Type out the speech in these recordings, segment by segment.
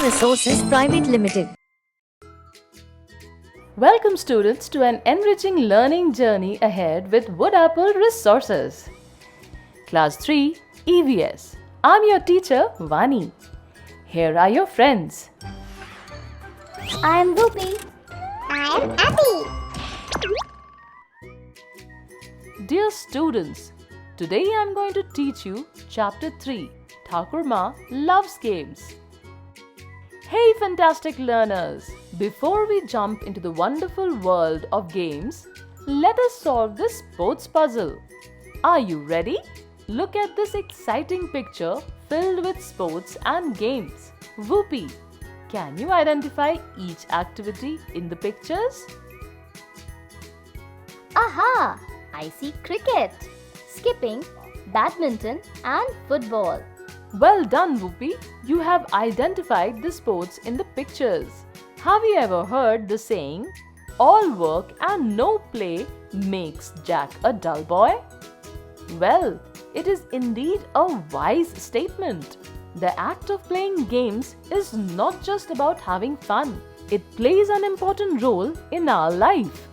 Resources Private Limited. Welcome students to an enriching learning journey ahead with Wood Apple Resources. Class 3 EVS. I'm your teacher Vani. Here are your friends. I am Gopi. I am Abby. Dear students, today I'm going to teach you Chapter 3, Thakur Ma Loves Games. Hey fantastic learners! Before we jump into the wonderful world of games, let us solve this sports puzzle. Are you ready? Look at this exciting picture filled with sports and games. Whoopee! Can you identify each activity in the pictures? Aha! I see cricket, skipping, badminton and football. Well done, Whoopee. You have identified the sports in the pictures. Have you ever heard the saying, all work and no play makes Jack a dull boy? Well, it is indeed a wise statement. The act of playing games is not just about having fun. It plays an important role in our life.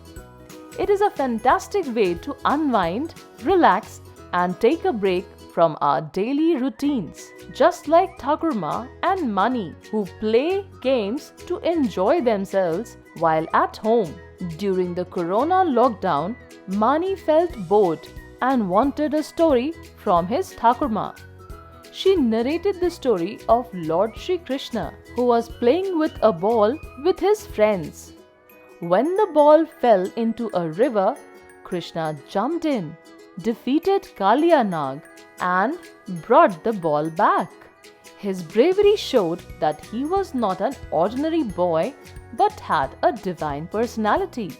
It is a fantastic way to unwind, relax, and take a break from our daily routines. Just like Thakur Ma and Mani, who play games to enjoy themselves while at home. During the Corona lockdown, Mani felt bored and wanted a story from his Thakur Ma. She narrated the story of Lord Shri Krishna, who was playing with a ball with his friends. When the ball fell into a river, Krishna jumped in, defeated Kaliya Nag, and brought the ball back. His bravery showed that he was not an ordinary boy but had a divine personality.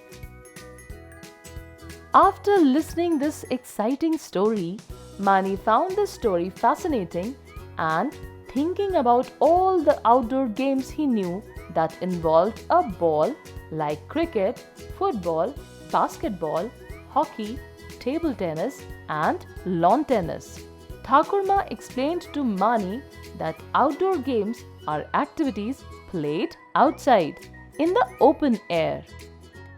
After listening this exciting story, Mani found the story fascinating and thinking about all the outdoor games he knew that involved a ball like cricket, football, basketball, hockey, table tennis and lawn tennis. Thakur Ma explained to Mani that outdoor games are activities played outside in the open air.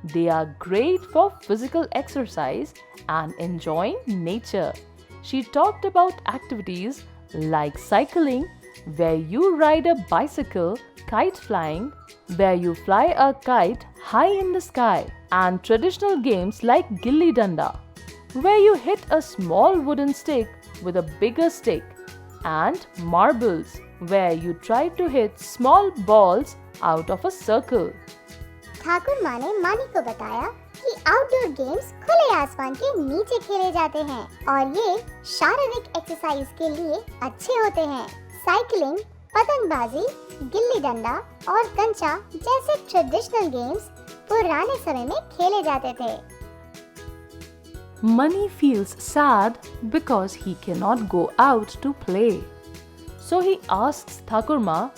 They are great for physical exercise and enjoying nature. She talked about activities like cycling, where you ride a bicycle, kite flying, where you fly a kite high in the sky, and traditional games like gilli danda, where you hit a small wooden stick with a bigger stick, and marbles, where you try to hit small balls out of a circle. Thakur माँ ने मानी को बताया कि outdoor games खुले आसमान के नीचे खेले जाते हैं और ये शारीरिक एक्सरसाइज के लिए अच्छे होते हैं। साइकिलिंग, पतंगबाजी, गिल्ली डंडा और कंचा जैसे ट्रेडिशनल गेम्स पुराने समय में खेले जाते थे। Mani feels sad because he cannot go out to play. So he asks Thakur Ma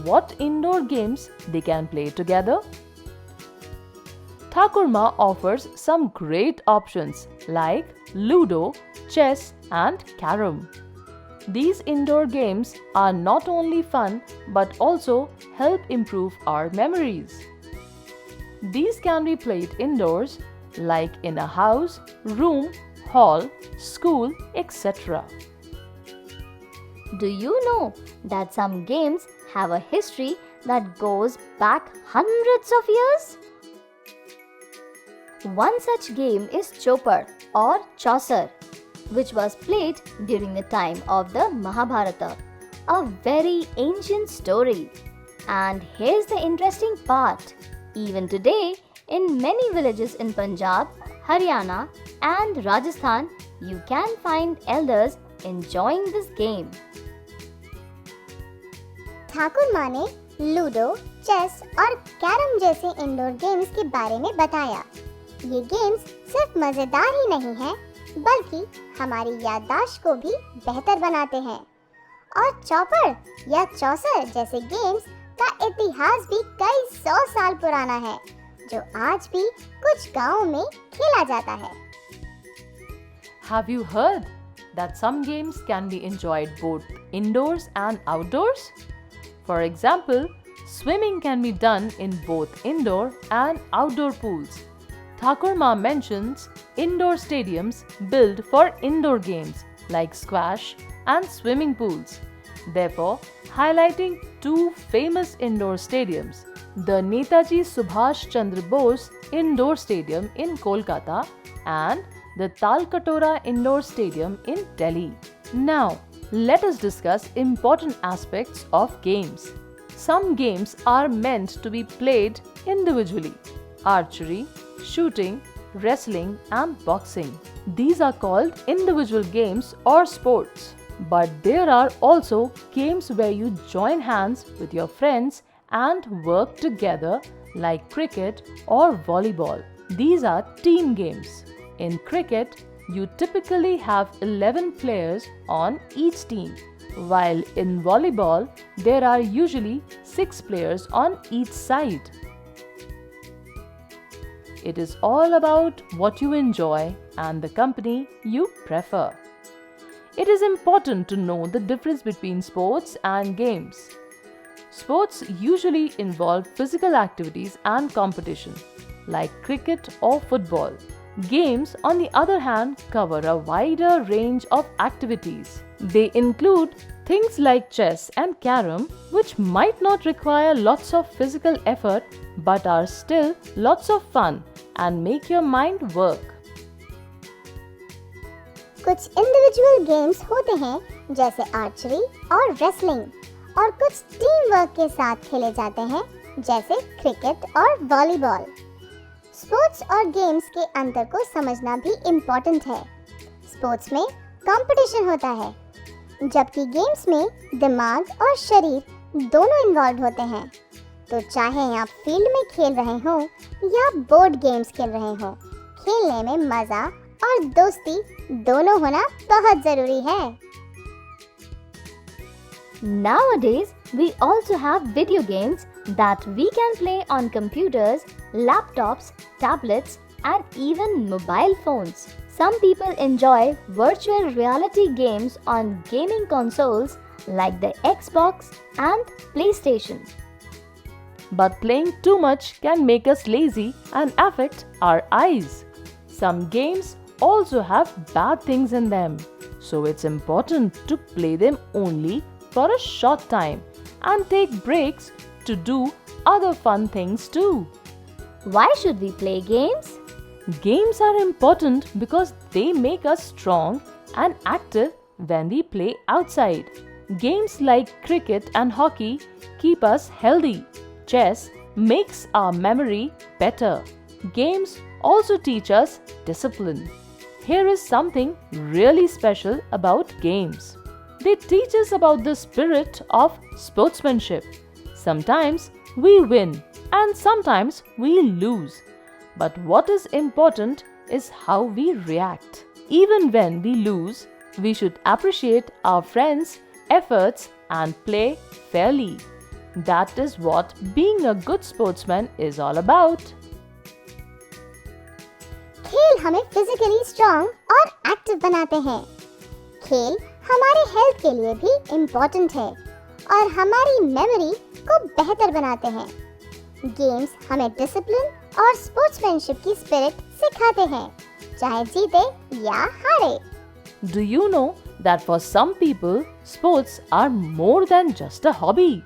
what indoor games they can play together. Thakur Ma offers some great options like Ludo, chess and carom. These indoor games are not only fun but also help improve our memories. These can be played indoors like in a house, room, hall, school, etc. Do you know that some games have a history that goes back hundreds of years? One such game is Chopar or Chaucer, which was played during the time of the Mahabharata, a very ancient story. And here's the interesting part. Even today, in many villages in Punjab, Haryana and Rajasthan, you can find elders enjoying this game. Thakur माँ ने ludo, chess और carrom जैसे indoor games के बारे में बताया। ये games सिर्फ मजेदार ही नहीं हैं, बल्कि हमारी याददाश्त को भी बेहतर बनाते हैं। और चौपर या चौसर जैसे गेम्स का इतिहास भी कई 100 साल पुराना है, जो आज भी कुछ गांवों में खेला जाता है। Have you heard that some games can be enjoyed both indoors and outdoors? For example, Swimming can be done in both indoor and outdoor pools. Thakur Ma mentions indoor stadiums built for indoor games like squash and swimming pools, therefore highlighting two famous indoor stadiums, the Netaji Subhash Chandra Bose Indoor Stadium in Kolkata and the Talkatora Indoor Stadium in Delhi. Now, let us discuss important aspects of games. Some games are meant to be played individually: archery, shooting, wrestling and boxing. These are called individual games or sports. But there are also games where you join hands with your friends and work together like cricket or volleyball. These are team games. In cricket, you typically have 11 players on each team, while in volleyball, there are usually 6 players on each side. It is all about what you enjoy and the company you prefer. It is important to know the difference between sports and games. Sports usually involve physical activities and competition, like cricket or football. Games, on the other hand, cover a wider range of activities. They include things like chess and carom, which might not require lots of physical effort but are still lots of fun and make your mind work. कुछ individual games होते हैं जैसे archery और wrestling, और कुछ team work के साथ खेले जाते हैं जैसे क्रिकेट और वॉलीबॉल। स्पोर्ट्स और गेम्स के अंतर को समझना भी इम्पोर्टेंट है। स्पोर्ट्स में कंपटीशन होता है, जबकि गेम्स में दिमाग और शरीर दोनों इन्वॉल्व होते हैं। तो चाहे आप फील्ड में खेल रहे हों या बोर्ड गेम्स खेल रहे हों, खेलने में मज़ा और दोस्ती दोनों होना बहुत ज़रूरी है। Nowadays, we also have video games that we can play on computers, laptops, tablets, and even mobile phones. Some people enjoy virtual reality games on gaming consoles like the Xbox and PlayStation. But playing too much can make us lazy and affect our eyes. Some games also have bad things in them, so it's important to play them only for a short time and take breaks to do other fun things too. Why should we play games? Games are important because they make us strong and active when we play outside. Games like cricket and hockey keep us healthy. Chess makes our memory better. Games also teach us discipline. Here is something really special about games. They teach us about the spirit of sportsmanship. Sometimes we win and sometimes we lose. But what is important is how we react. Even when we lose, we should appreciate our friends' efforts and play fairly. That is what being a good sportsman is all about. खेल हमें physically strong और active बनाते हैं। खेल हमारे health के लिए भी इम्पोर्टेंट है और हमारी मेमोरी को बेहतर बनाते हैं। गेम्स हमें डिसिप्लिन और स्पोर्ट्समैनशिप की स्पिरिट सिखाते हैं, चाहे जीते या हारे। Do you know that for some people, sports are more than just a hobby?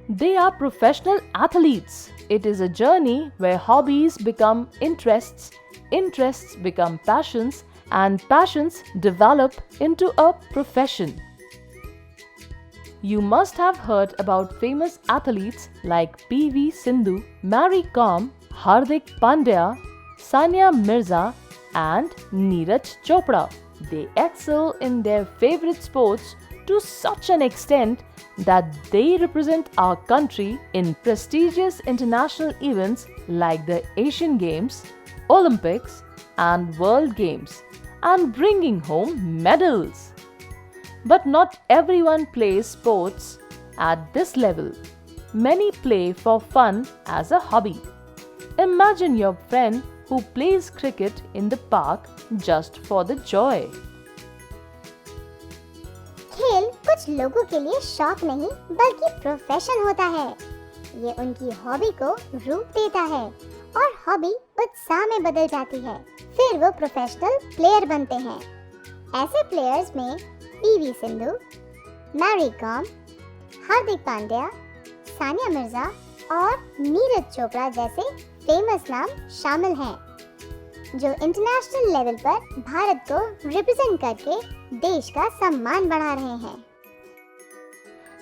They are professional athletes. It is a journey where hobbies become interests, interests become passions, and passions develop into a profession. You must have heard about famous athletes like P.V. Sindhu, Mary Kom, Hardik Pandya, Sania Mirza, and Neeraj Chopra. They excel in their favorite sports to such an extent that they represent our country in prestigious international events like the Asian Games, Olympics, and World Games, and bringing home medals. But not everyone plays sports at this level. Many play for fun as a hobby. Imagine your friend who plays cricket in the park just for the joy. खेल कुछ कुछ लोगों के लिए शौक नहीं बल्कि profession होता है। ये उनकी हॉबी को रूप देता है और हॉबी उत्साह में बदल जाती है। फिर वो प्रोफेशनल प्लेयर बनते हैं। ऐसे प्लेयर्स में PV Sindhu, Mary com, Hardik Pandya, Sania Mirza और नीरज चोपड़ा जैसे फेमस नाम शामिल हैं, जो इंटरनेशनल लेवल पर भारत को रिप्रेजेंट करके देश का सम्मान बढ़ा रहे हैं।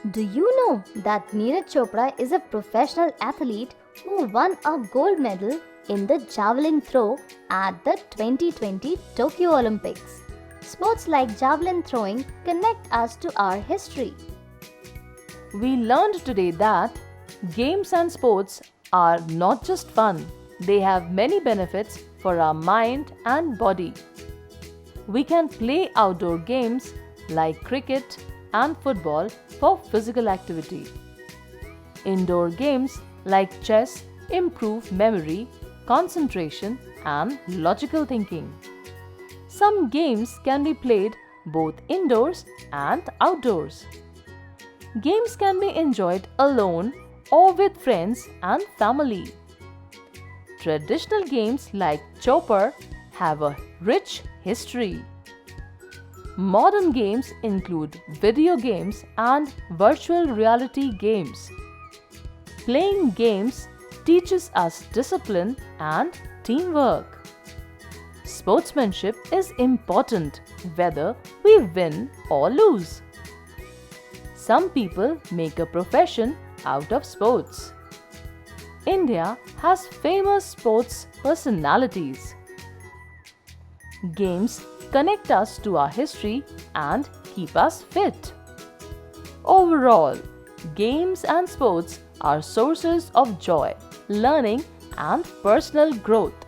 Do you know that Neeraj Chopra is a professional athlete who won a gold medal in the javelin throw at the 2020 Tokyo Olympics? Sports like javelin throwing connect us to our history. We learned today that games and sports are not just fun, they have many benefits for our mind and body. We can play outdoor games like cricket and football for physical activity. Indoor games like chess improve memory, concentration, and logical thinking. Some games can be played both indoors and outdoors. Games can be enjoyed alone or with friends and family. Traditional games like chopper have a rich history. Modern games include video games and virtual reality games. Playing games teaches us discipline and teamwork. Sportsmanship is important whether we win or lose. Some people make a profession out of sports. India has famous sports personalities. Games connect us to our history and keep us fit. Overall, games and sports are sources of joy, learning, and personal growth.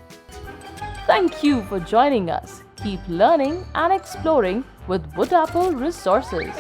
Thank you for joining us. Keep learning and exploring with Wood Apple Resources.